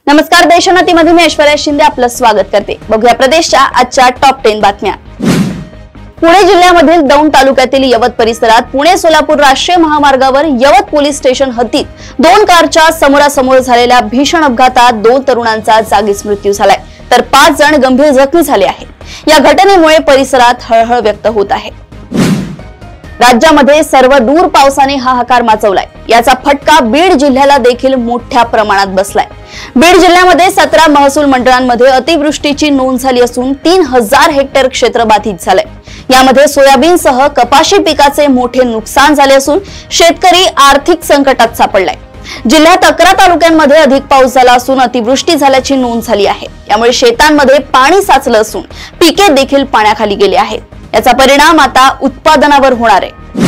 नमस्कार, देशोन्नतीमध्ये मी ऐश्वर्या शिंदे आपलं स्वागत करते। बघूया प्रदेशच्या आजच्या टॉप 10 बातम्या। पुणे जिल्ह्यामधील दौंड तालुक्यातील यवत परिसरात पुणे सोलापूर राष्ट्रीय महामार्गावर यवत पोलीस स्टेशन हद्दीत 2 कारच्या समोरासमोर झालेल्या भीषण अपघातात 2 तरुणांचा जागीच मृत्यू झालाय, तर 5 जण गंभीर जखमी झाले आहेत। या घटनेमुळे परिसरात हळहळ व्यक्त होत आहे। राज्यामध्ये सर्वदूर पावसाने हाहाकार माजवलाय। याचा फटका बीड जिल्ह्याला देखील मोठ्या प्रमाणात बसलाय। बीड जिल्ह्यामध्ये 17 महसूल मंडळांमध्ये अतिवृष्टीची नोंद झाली असून 3000 हेक्टर क्षेत्र बाधित झालंय। यामध्ये सोयाबीनसह कपाशी पिकाचे मोठे नुकसान झाले असून शेतकरी आर्थिक संकटात सापडलाय। जिल्ह्यात 11 तालुक्यांमध्ये अधिक पाऊस झाला असून अतिवृष्टी झाल्याची नोंद झाली आहे। यामुळे शेतांमध्ये पाणी साचलं असून पिके देखील पाण्याखाली गेली आहेत। याचा परिणाम आता उत्पादनावर होणार आहे।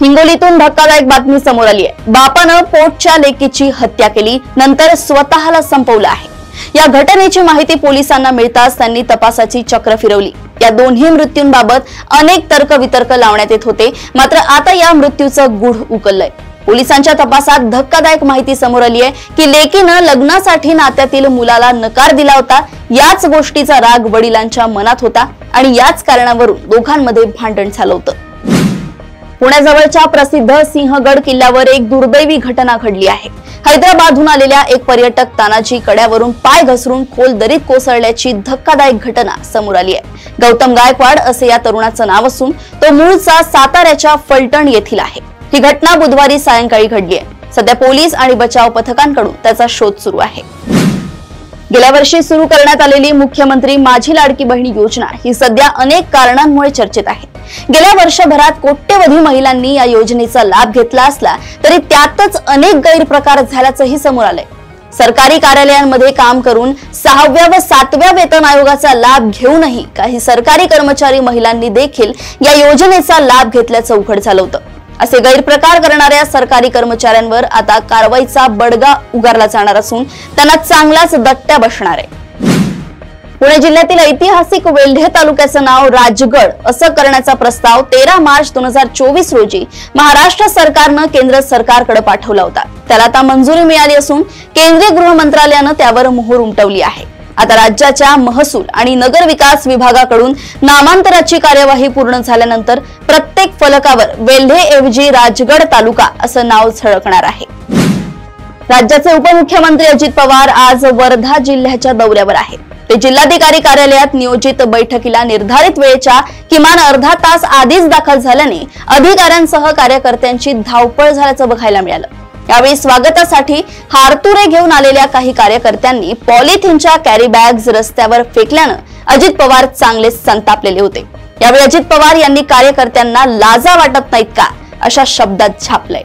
हिंगोलीतून धक्कादायक बातमी समोर आली आहे। बापानं पोटच्या लेकीची हत्या केली, नंतर स्वतःला संपवलं आहे। या घटनेची माहिती पोलिसांना मिळताच त्यांनी तपासाची चक्र फिरवली। या दोन्ही मृत्यूंबाबत अनेक तर्कवितर्क लावण्यात येत होते, मात्र आता या मृत्यूचं गूढ उकललंय। पोलिसांच्या तपासात धक्कादायक माहिती समोर आली आहे की लेकीनं लग्नासाठी नात्यातील मुलाला नकार दिला होता। याच गोष्टीचा राग वडिलांच्या मनात होता आणि याच कारणावरून दोघांमध्ये भांडण झालं होतं। पुण्याजवळच्या प्रसिद्ध सिंहगड किल्ल्यावर एक दुर्दैवी घटना घडली आहे। हैदराबादहून आलेल्या एक पर्यटक तानाजी कड्यावरून पाय घसरून खोल दरीत कोसळल्याची धक्कादायक घटना समोर आली आहे। गौतम गायकवाड असे या तरुणाचं नाव असून तो मूळचा साताऱ्याच्या फलटण येथील आहे। ही घटना बुधवारी सायंकाळी घडली आहे। सध्या पोलीस आणि बचाव पथकांकडून त्याचा शोध सुरू आहे। गेल्या वर्षी सुरू करण्यात आलेली मुख्यमंत्री माझी लाडकी बहीण योजना ही सध्या अनेक कारणांमुळे चर्चेत आहे। गेल्या वर्षभरात कोट्यवधी महिलांनी या योजनेचा लाभ घेतला असला तरी त्यातच अनेक गैरप्रकार झाल्याचंही समोर आलंय। सरकारी कार्यालयांमध्ये काम करून 6व्या व 7व्या वेतन आयोगाचा लाभ घेऊनही काही सरकारी कर्मचारी महिलांनी देखील या योजनेचा लाभ घेतल्याचं उघड झालं होतं। असे गैरप्रकार करणाऱ्या सरकारी कर्मचाऱ्यांवर आता कारवाईचा बडगा उगारला जाणार असून त्यांना चांगलाच दट्ट्या बसणार आहे। पुणे जिल्ह्यातील ऐतिहासिक वेल्हे तालुक्याचं नाव राजगड असं करण्याचा प्रस्ताव 13 मार्च 2024 रोजी महाराष्ट्र सरकारनं केंद्र सरकारकडे पाठवला होता। त्याला आता मंजुरी मिळाली असून केंद्रीय गृह मंत्रालयानं त्यावर मोहर उमटवली आहे। आता राज्याच्या महसूल आणि नगर विकास विभागाकडून नामांतराची कार्यवाही पूर्ण झाल्यानंतर प्रत्येक फलकावर वेल्हे ऐवजी राजगड तालुका असं नाव झळकणार आहे। राज्याचे उपमुख्यमंत्री अजित पवार आज वर्धा जिल्ह्याच्या दौऱ्यावर आहेत। ते जिल्हाधिकारी कार्यालयात नियोजित बैठकीला निर्धारित वेळेच्या किमान अर्धा तास आधीच दाखल झाल्याने अधिकाऱ्यांसह कार्यकर्त्यांची धावपळ झाल्याचं बघायला मिळालं। यावेळी स्वागतासाठी हारतुरे घेऊन आलेल्या काही कार्यकर्त्यांनी पॉलिथिनच्या कॅरी बॅग्स रस्त्यावर फेकल्यानं अजित पवार चांगलेच संतापलेले होते। यावेळी अजित पवार यांनी कार्यकर्त्यांना लाजा वाटत नाहीत का अशा शब्दात छापलंय।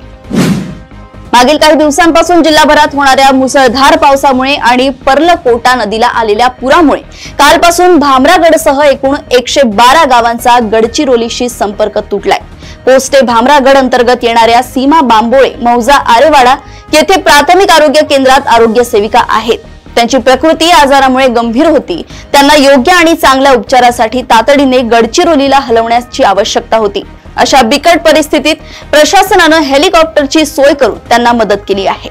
मागील काही दिवसांपासून जिल्हाभरात होणाऱ्या मुसळधार पावसामुळे आणि पर्लकोटा नदीला आलेल्या पुरामुळे कालपासून भामरागडसह एकूण 112 गावांचा गडचिरोलीशी संपर्क तुटलाय। पोस्टे भामरागड अंतर्गत येणाऱ्या सीमा बांबोळे, मौजा, आरेवाडा येथे प्राथमिक आरोग्य केंद्रात आरोग्य सेविका आहेत। त्यांची प्रकृती आजारामुळे गंभीर होती। त्यांना योग्य आणि चांगल्या उपचारासाठी तातडीने गडचिरोलीला हलवण्याची आवश्यकता होती। अशा बिकट परिस्थितीत प्रशासनानं हेलिकॉप्टरची सोय करून त्यांना मदत केली आहे।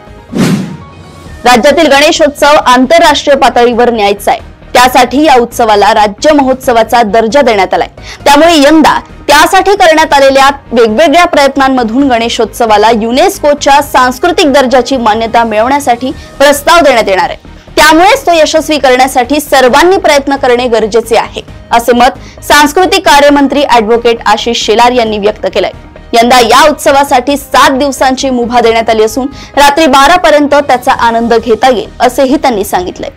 राज्यातील गणेशोत्सव आंतरराष्ट्रीय पातळीवर न्यायचा आहे। त्यासाठी या उत्सवाला राज्य महोत्सवाचा दर्जा देण्यात आलाय। त्यामुळे यंदा त्यासाठी करण्यात आलेल्या वेगवेगळ्या प्रयत्नांमधून गणेशोत्सवाला युनेस्कोच्या सांस्कृतिक दर्जाची मान्यता मिळवण्यासाठी प्रस्ताव देण्यात येणार आहे। त्यामुळेच तो यशस्वी करण्यासाठी सर्वांनी प्रयत्न करणे गरजेचे आहे, असे मत सांस्कृतिक कार्यमंत्री ॲडव्होकेट आशिष शेलार यांनी व्यक्त केलंय। यंदा या उत्सवासाठी 7 दिवसांची मुभा देण्यात आली असून रात्री 12 पर्यंत त्याचा आनंद घेता येईल असेही त्यांनी सांगितलंय।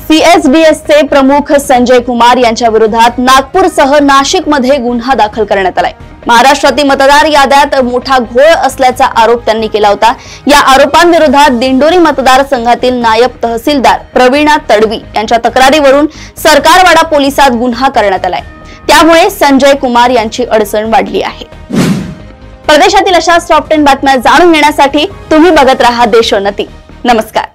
सीएसडीएसचे प्रमुख संजय कुमार यांच्या विरोधात नागपूरसह नाशिकमध्ये गुन्हा दाखल करण्यात आलाय। महाराष्ट्रातील मतदार याद्यात मोठा घोळ असल्याचा आरोप त्यांनी केला होता। या आरोपांविरोधात दिंडोरी मतदारसंघातील नायब तहसीलदार प्रवीणा तडवी यांच्या तक्रारीवरून सरकारवाडा पोलिसात गुन्हा करण्यात आलाय। त्यामुळे संजय कुमार यांची अडचण वाढली आहे। प्रदेशातील अशाच टॉप 10 बातम्या जाणून घेण्यासाठी तुम्ही बघत राहा देशोन्नती। नमस्कार।